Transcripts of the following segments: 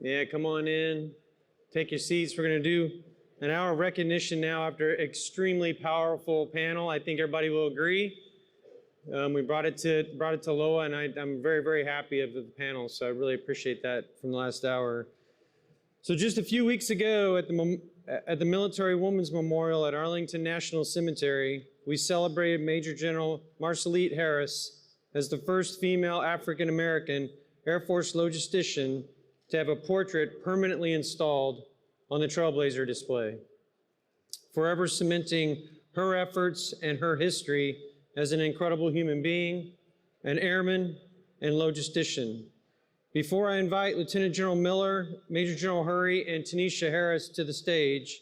Yeah, come on in. Take your seats. We're going to do an hour of recognition now after an extremely powerful panel. I think everybody will agree. We brought it to LOA, and I'm very, very happy of the panel, so I really appreciate that from the last hour. So just a few weeks ago at the Military Women's Memorial at Arlington National Cemetery, we celebrated Major General Marcellite Harris as the first female African-American Air Force logistician to have a portrait permanently installed on the Trailblazer display, forever cementing her efforts and her history as an incredible human being, an airman, and logistician. Before I invite Lieutenant General Miller, Major General Hurry, and Tenecia Harris to the stage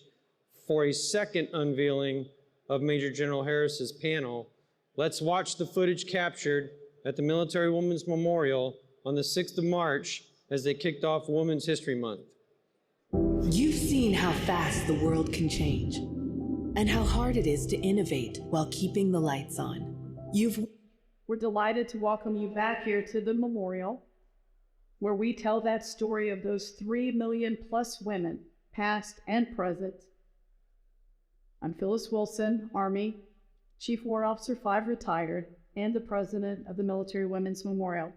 for a second unveiling of Major General Harris's panel, let's watch the footage captured at the Military Women's Memorial on the 6th of March as they kicked off Women's History Month. You've seen how fast the world can change and how hard it is to innovate while keeping the lights on. We're delighted to welcome you back here to the memorial, where we tell that story of those 3 million plus women, past and present. I'm Phyllis Wilson, Army, Chief War Officer 5 retired, and the president of the Military Women's Memorial.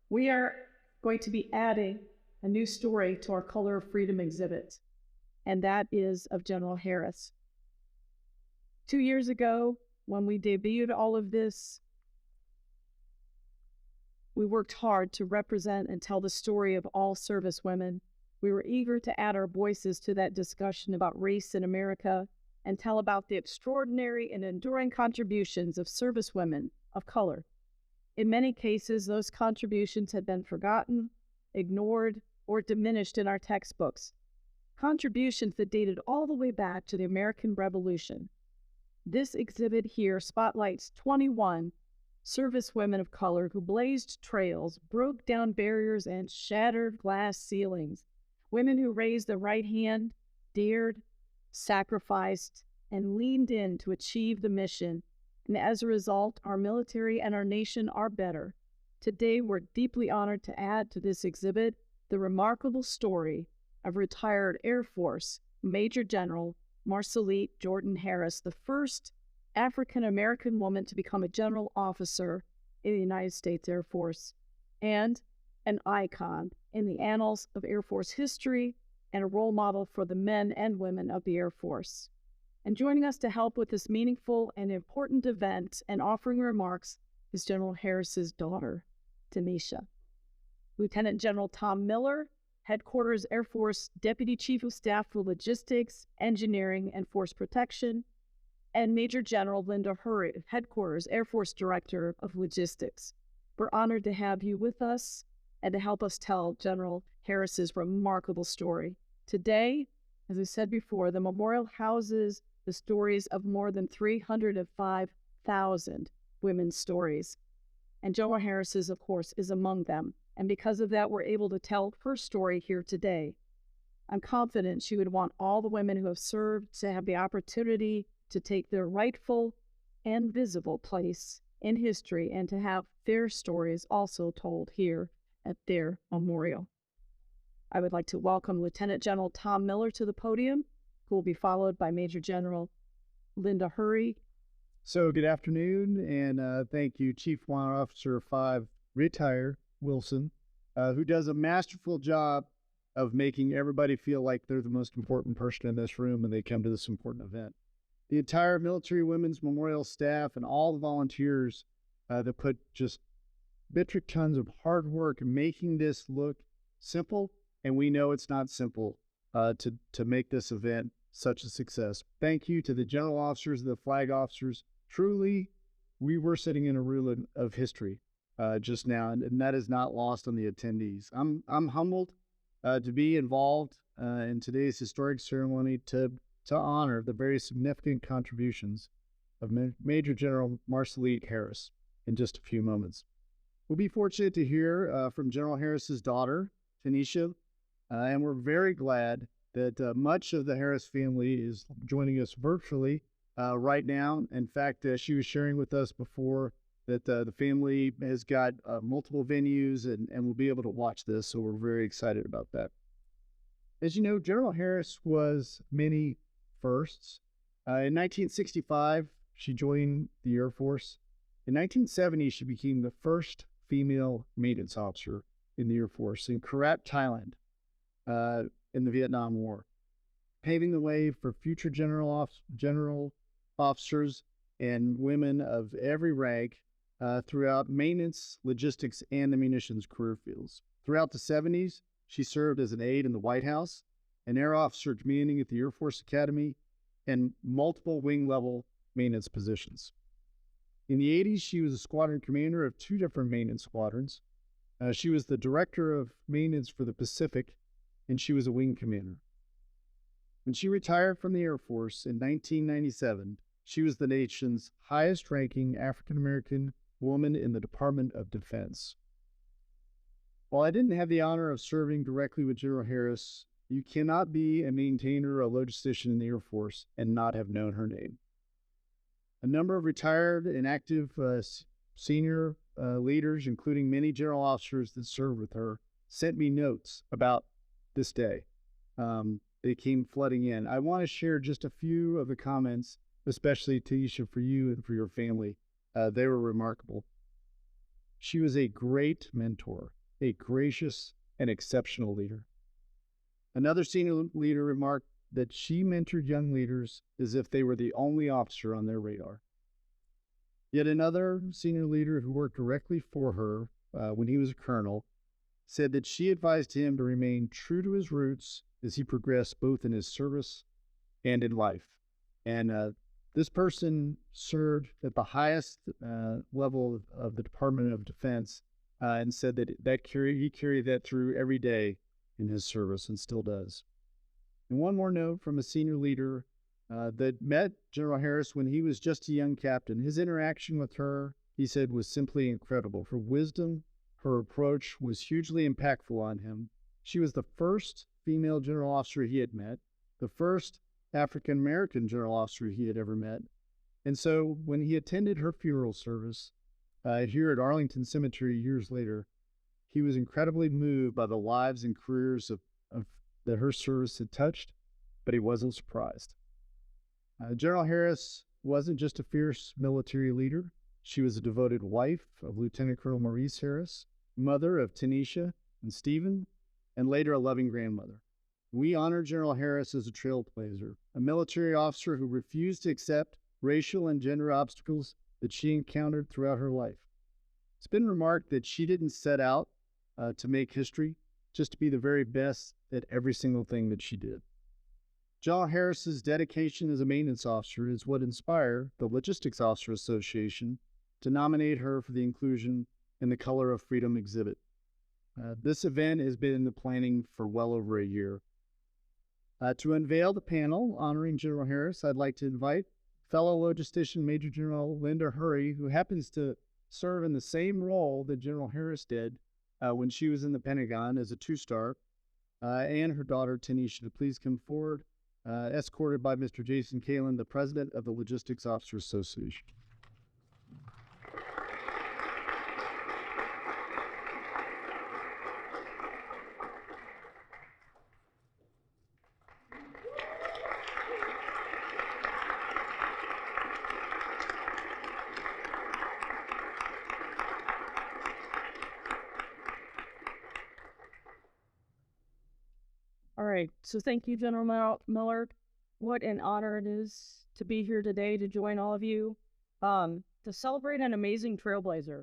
We are going to be adding a new story to our Color of Freedom exhibit, and that is of General Harris. 2 years ago, when we debuted all of this, we worked hard to represent and tell the story of all service women. We were eager to add our voices to that discussion about race in America and tell about the extraordinary and enduring contributions of service women of color. In many cases, those contributions had been forgotten, ignored, or diminished in our textbooks. Contributions that dated all the way back to the American Revolution. This exhibit here spotlights 21 service women of color who blazed trails, broke down barriers, and shattered glass ceilings. Women who raised the right hand, dared, sacrificed, and leaned in to achieve the mission. And as a result, our military and our nation are better. Today, we're deeply honored to add to this exhibit the remarkable story of retired Air Force Major General Marcellite Jordan Harris, the first African-American woman to become a general officer in the United States Air Force, and an icon in the annals of Air Force history and a role model for the men and women of the Air Force. And joining us to help with this meaningful and important event and offering remarks is General Harris's daughter, Tenecia. Lieutenant General Tom Miller, Headquarters Air Force Deputy Chief of Staff for Logistics, Engineering, and Force Protection, and Major General Linda Hurry, Headquarters Air Force Director of Logistics. We're honored to have you with us and to help us tell General Harris's remarkable story. Today, as I said before, the memorial houses the stories of more than 305,000 women's stories. And General Harris's, of course, is among them. And because of that, we're able to tell her story here today. I'm confident she would want all the women who have served to have the opportunity to take their rightful and visible place in history and to have their stories also told here at their memorial. I would like to welcome Lieutenant General Tom Miller to the podium, who will be followed by Major General Linda Hurry. So good afternoon, and thank you, Chief War Officer 5, retired Wilson, who does a masterful job of making everybody feel like they're the most important person in this room when they come to this important event. The entire Military Women's Memorial staff and all the volunteers that put just metric tons of hard work in making this look simple, and we know it's not simple to make this event such a success. Thank you to the general officers and the flag officers. Truly, we were sitting in a room of history just now, and that is not lost on the attendees. I'm humbled to be involved in today's historic ceremony to honor the very significant contributions of Major General Marcellite Harris in just a few moments. We'll be fortunate to hear from General Harris's daughter, Tenecia, and we're very glad that much of the Harris family is joining us virtually right now. In fact, she was sharing with us before that the family has got multiple venues and will be able to watch this. So we're very excited about that. As you know, General Harris was many firsts. In 1965, she joined the Air Force. In 1970, she became the first female maintenance officer in the Air Force in Korat, Thailand, in the Vietnam War, paving the way for future general officers and women of every rank throughout maintenance, logistics, and the munitions career fields. Throughout the 70s, she served as an aide in the White House, an air officer commanding at the Air Force Academy, and multiple wing-level maintenance positions. In the 80s, she was a squadron commander of 2 different maintenance squadrons. She was the director of maintenance for the Pacific, and she was a wing commander. When she retired from the Air Force in 1997, she was the nation's highest-ranking African-American woman in the Department of Defense. While I didn't have the honor of serving directly with General Harris, you cannot be a maintainer or a logistician in the Air Force and not have known her name. A number of retired and active senior leaders, including many general officers that served with her, sent me notes about this day. They came flooding in. I want to share just a few of the comments, especially Tenecia, for you and for your family. They were remarkable. She was a great mentor, a gracious and exceptional leader. Another senior leader remarked that she mentored young leaders as if they were the only officer on their radar. Yet another senior leader who worked directly for her when he was a colonel said that she advised him to remain true to his roots as he progressed both in his service and in life. And this person served at the highest level of the Department of Defense and said that he carried that through every day in his service and still does. And one more note from a senior leader that met General Harris when he was just a young captain. His interaction with her, he said, was simply incredible. Her wisdom, her approach was hugely impactful on him. She was the first female general officer he had met, the first African-American general officer he had ever met. And so when he attended her funeral service here at Arlington Cemetery years later, he was incredibly moved by the lives and careers that her service had touched, but he wasn't surprised. General Harris wasn't just a fierce military leader. She was a devoted wife of Lieutenant Colonel Maurice Harris, mother of Tenecia and Stephen, and later a loving grandmother. We honor General Harris as a trailblazer, a military officer who refused to accept racial and gender obstacles that she encountered throughout her life. It's been remarked that she didn't set out to make history, just to be the very best at every single thing that she did. General Harris's dedication as a maintenance officer is what inspired the Logistics Officer Association to nominate her for the inclusion in the Color of Freedom exhibit. This event has been in the planning for well over a year. To unveil the panel honoring General Harris, I'd like to invite fellow logistician Major General Linda Hurry, who happens to serve in the same role that General Harris did when she was in the Pentagon as a 2-star, and her daughter Tenecia, to please come forward, escorted by Mr. Jason Kalin, the president of the Logistics Officer Association. All right, so thank you, General Millard. What an honor it is to be here today to join all of you to celebrate an amazing trailblazer,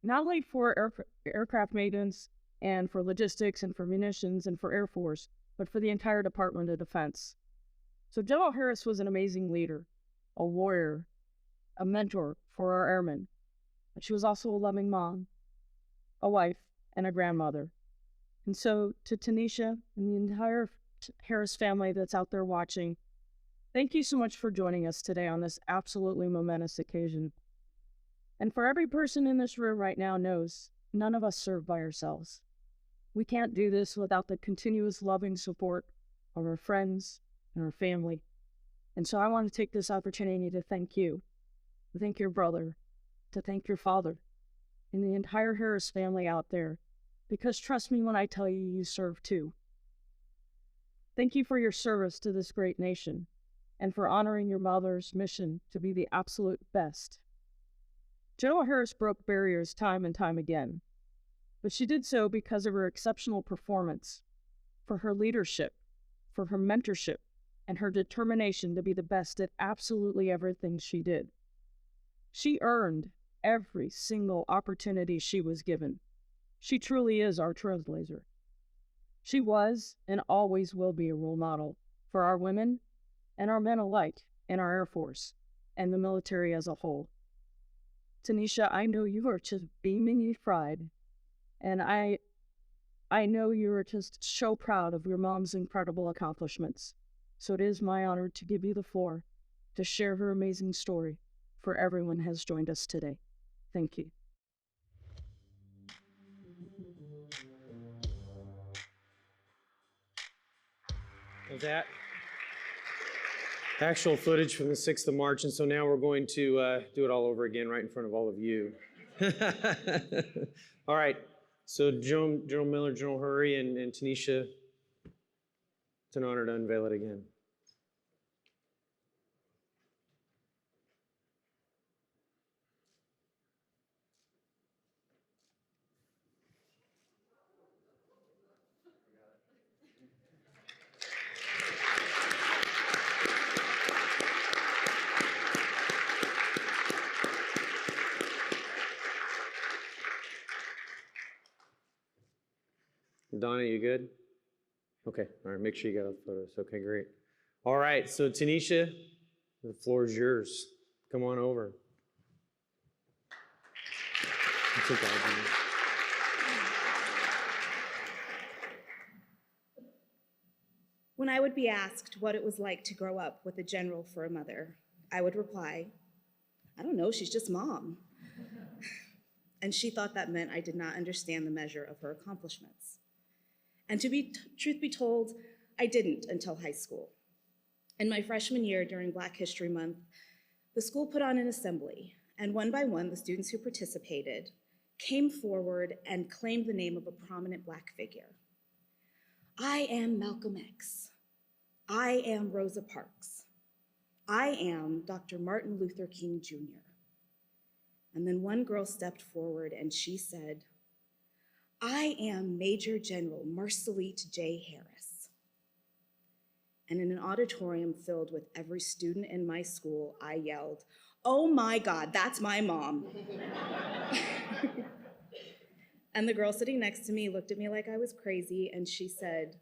not only for aircraft maintenance and for logistics and for munitions and for Air Force, but for the entire Department of Defense. So General Harris was an amazing leader, a warrior, a mentor for our airmen. But she was also a loving mom, a wife, and a grandmother. And so to Tenecia and the entire Harris family that's out there watching, thank you so much for joining us today on this absolutely momentous occasion. And for every person in this room right now knows, none of us serve by ourselves. We can't do this without the continuous loving support of our friends and our family. And so I want to take this opportunity to thank you, to thank your brother, to thank your father and the entire Harris family out there, because trust me when I tell you, you serve too. Thank you for your service to this great nation and for honoring your mother's mission to be the absolute best. General Harris broke barriers time and time again, but she did so because of her exceptional performance, for her leadership, for her mentorship, and her determination to be the best at absolutely everything she did. She earned every single opportunity she was given. She truly is our trailblazer. She was and always will be a role model for our women and our men alike in our Air Force and the military as a whole. Tenecia, I know you are just beaming with pride, and I know you are just so proud of your mom's incredible accomplishments. So it is my honor to give you the floor to share her amazing story for everyone who has joined us today. Thank you. Is that actual footage from the 6th of March, and so now we're going to do it all over again right in front of all of you. All right, so General Miller, General Hurry, and Tenecia, it's an honor to unveil it again. Donna, you good? Okay, all right, make sure you got all the photos. Okay, great. All right, so Tenecia, the floor is yours. Come on over. It's okay. When I would be asked what it was like to grow up with a general for a mother, I would reply, I don't know, she's just mom. And she thought that meant I did not understand the measure of her accomplishments. And truth be told, I didn't until high school. In my freshman year during Black History Month, the school put on an assembly, and one by one, the students who participated came forward and claimed the name of a prominent Black figure. I am Malcolm X. I am Rosa Parks. I am Dr. Martin Luther King Jr. And then one girl stepped forward and she said, I am Major General Marcellite J. Harris. And in an auditorium filled with every student in my school, I yelled, oh my God, that's my mom. And the girl sitting next to me looked at me like I was crazy and she said,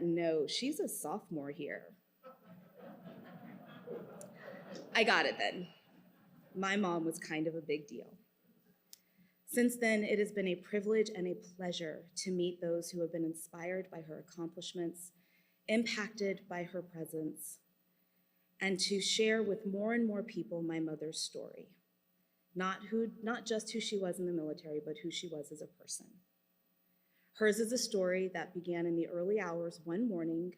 no, she's a sophomore here. I got it then. My mom was kind of a big deal. Since then, it has been a privilege and a pleasure to meet those who have been inspired by her accomplishments, impacted by her presence, and to share with more and more people my mother's story. Not just who she was in the military, but who she was as a person. Hers is a story that began in the early hours one morning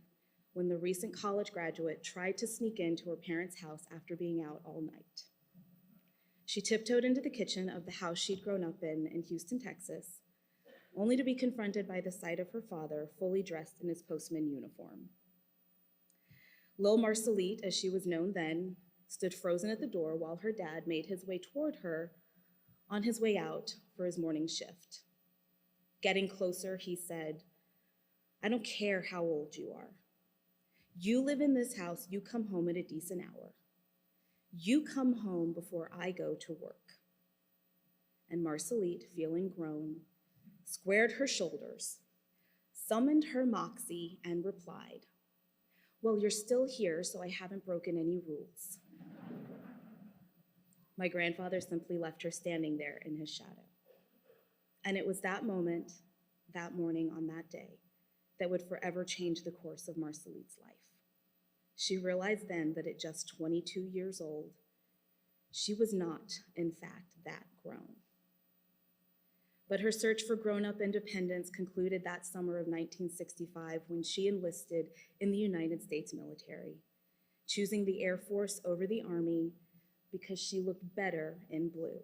when the recent college graduate tried to sneak into her parents' house after being out all night. She tiptoed into the kitchen of the house she'd grown up in Houston, Texas, only to be confronted by the sight of her father fully dressed in his postman uniform. Lil Marcellite, as she was known then, stood frozen at the door while her dad made his way toward her on his way out for his morning shift. Getting closer, he said, I don't care how old you are. You live in this house, you come home at a decent hour. You come home before I go to work. And Marcellite, feeling grown, squared her shoulders, summoned her moxie, and replied, well, you're still here, so I haven't broken any rules. My grandfather simply left her standing there in his shadow. And it was that moment, that morning on that day, that would forever change the course of Marcellite's life. She realized then that at just 22 years old, she was not, in fact, that grown. But her search for grown-up independence concluded that summer of 1965 when she enlisted in the United States military, choosing the Air Force over the Army because she looked better in blue.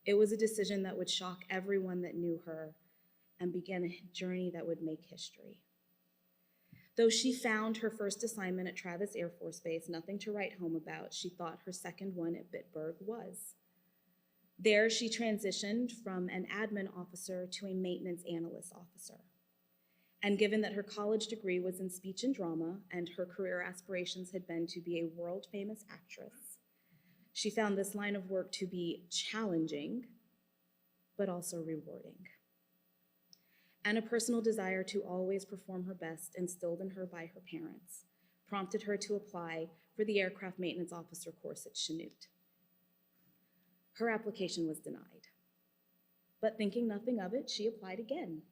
It was a decision that would shock everyone that knew her and begin a journey that would make history. Though she found her first assignment at Travis Air Force Base nothing to write home about, she thought her second one at Bitburg was. There, she transitioned from an admin officer to a maintenance analyst officer. And given that her college degree was in speech and drama and her career aspirations had been to be a world-famous actress, she found this line of work to be challenging, but also rewarding. And a personal desire to always perform her best, instilled in her by her parents, prompted her to apply for the aircraft maintenance officer course at Chanute. Her application was denied, but thinking nothing of it, she applied again.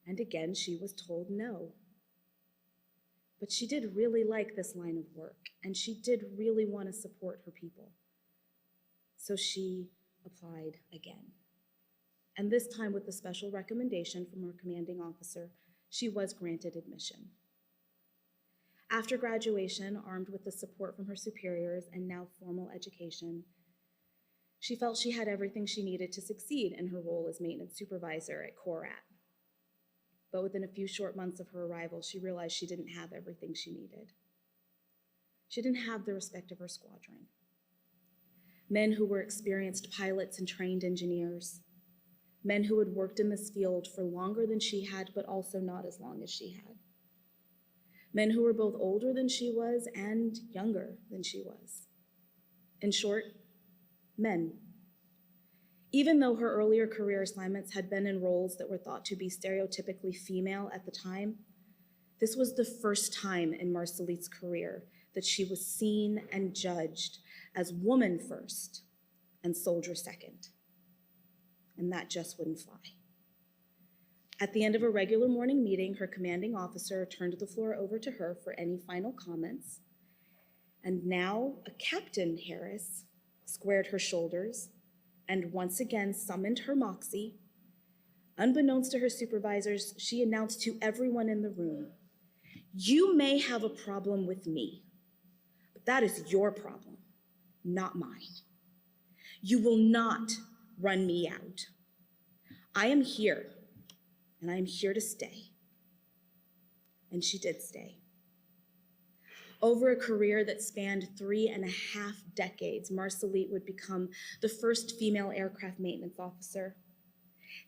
And again, she was told no. But she did really like this line of work, and she did really want to support her people. So she applied again. And this time, with a special recommendation from her commanding officer, she was granted admission. After graduation, armed with the support from her superiors and now formal education, she felt she had everything she needed to succeed in her role as maintenance supervisor at CORAT. But within a few short months of her arrival, she realized she didn't have everything she needed. She didn't have the respect of her squadron. Men who were experienced pilots and trained engineers, men who had worked in this field for longer than she had, but also not as long as she had. Men who were both older than she was and younger than she was. In short, men. Even though her earlier career assignments had been in roles that were thought to be stereotypically female at the time, this was the first time in Marcellite's career that she was seen and judged as woman first and soldier second. And that just wouldn't fly. At the end of a regular morning meeting, her commanding officer turned the floor over to her for any final comments. And now a Captain Harris squared her shoulders and once again summoned her moxie. Unbeknownst to her supervisors, she announced to everyone in the room, "You may have a problem with me, but that is your problem, not mine. You will not run me out. I am here, and I am here to stay." And she did stay. Over a career that spanned 3.5 decades, Marcellite would become the first female aircraft maintenance officer,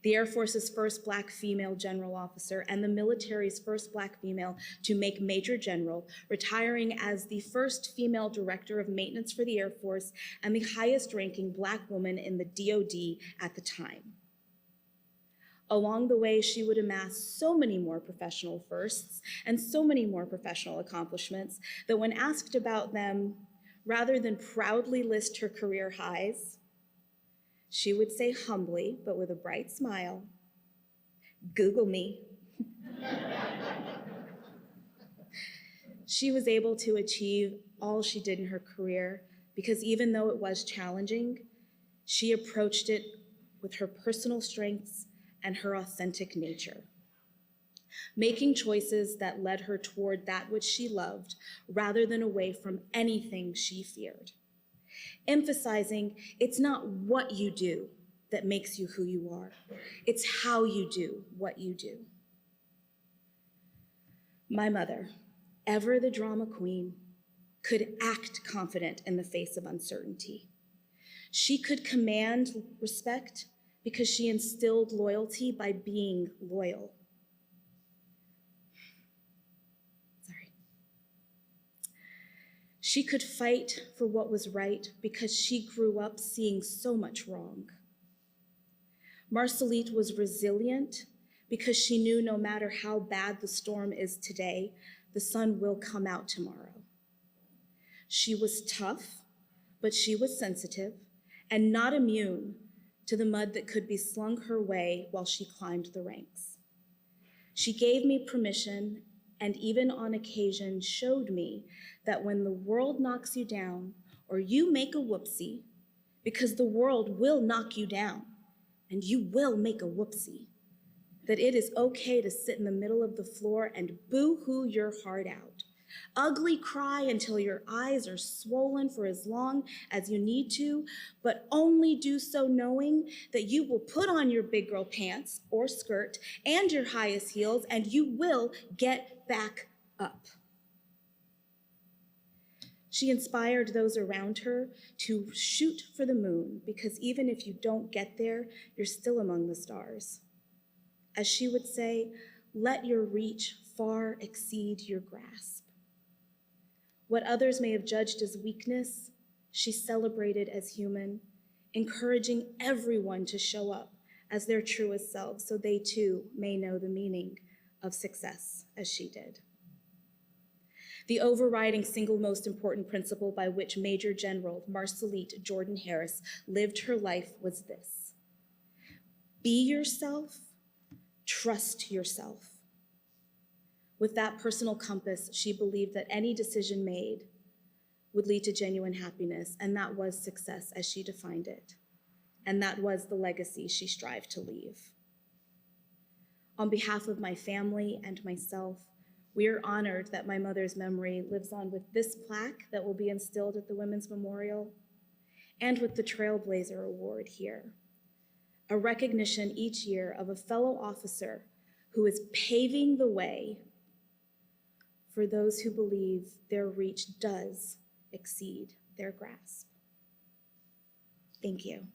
the Air Force's first Black female general officer, and the military's first Black female to make Major General, retiring as the first female director of maintenance for the Air Force and the highest ranking Black woman in the DoD at the time. Along the way, she would amass so many more professional firsts and so many more professional accomplishments that when asked about them, rather than proudly list her career highs, she would say humbly, but with a bright smile, "Google me." She was able to achieve all she did in her career because even though it was challenging, she approached it with her personal strengths and her authentic nature, making choices that led her toward that which she loved rather than away from anything she feared, emphasizing it's not what you do that makes you who you are, it's how you do what you do. My mother, ever the drama queen, could act confident in the face of uncertainty. She could command respect because she instilled loyalty by being loyal. Sorry. She could fight for what was right because she grew up seeing so much wrong. Marcellite was resilient because she knew no matter how bad the storm is today, the sun will come out tomorrow. She was tough, but she was sensitive and not immune to the mud that could be slung her way while she climbed the ranks. She gave me permission and even on occasion showed me that when the world knocks you down or you make a whoopsie, because the world will knock you down and you will make a whoopsie, that it is okay to sit in the middle of the floor and boo-hoo your heart out Ugly cry until your eyes are swollen for as long as you need to, but only do so knowing that you will put on your big girl pants or skirt and your highest heels, and you will get back up. She inspired those around her to shoot for the moon, because even if you don't get there, you're still among the stars. As she would say, let your reach far exceed your grasp. What others may have judged as weakness, she celebrated as human, encouraging everyone to show up as their truest selves so they too may know the meaning of success as she did. The overriding single most important principle by which Major General Marcellite Jordan Harris lived her life was this: be yourself, trust yourself. With that personal compass, she believed that any decision made would lead to genuine happiness, and that was success as she defined it. And that was the legacy she strived to leave. On behalf of my family and myself, we are honored that my mother's memory lives on with this plaque that will be instilled at the Women's Memorial and with the Trailblazer Award here, a recognition each year of a fellow officer who is paving the way for those who believe their reach does exceed their grasp. Thank you.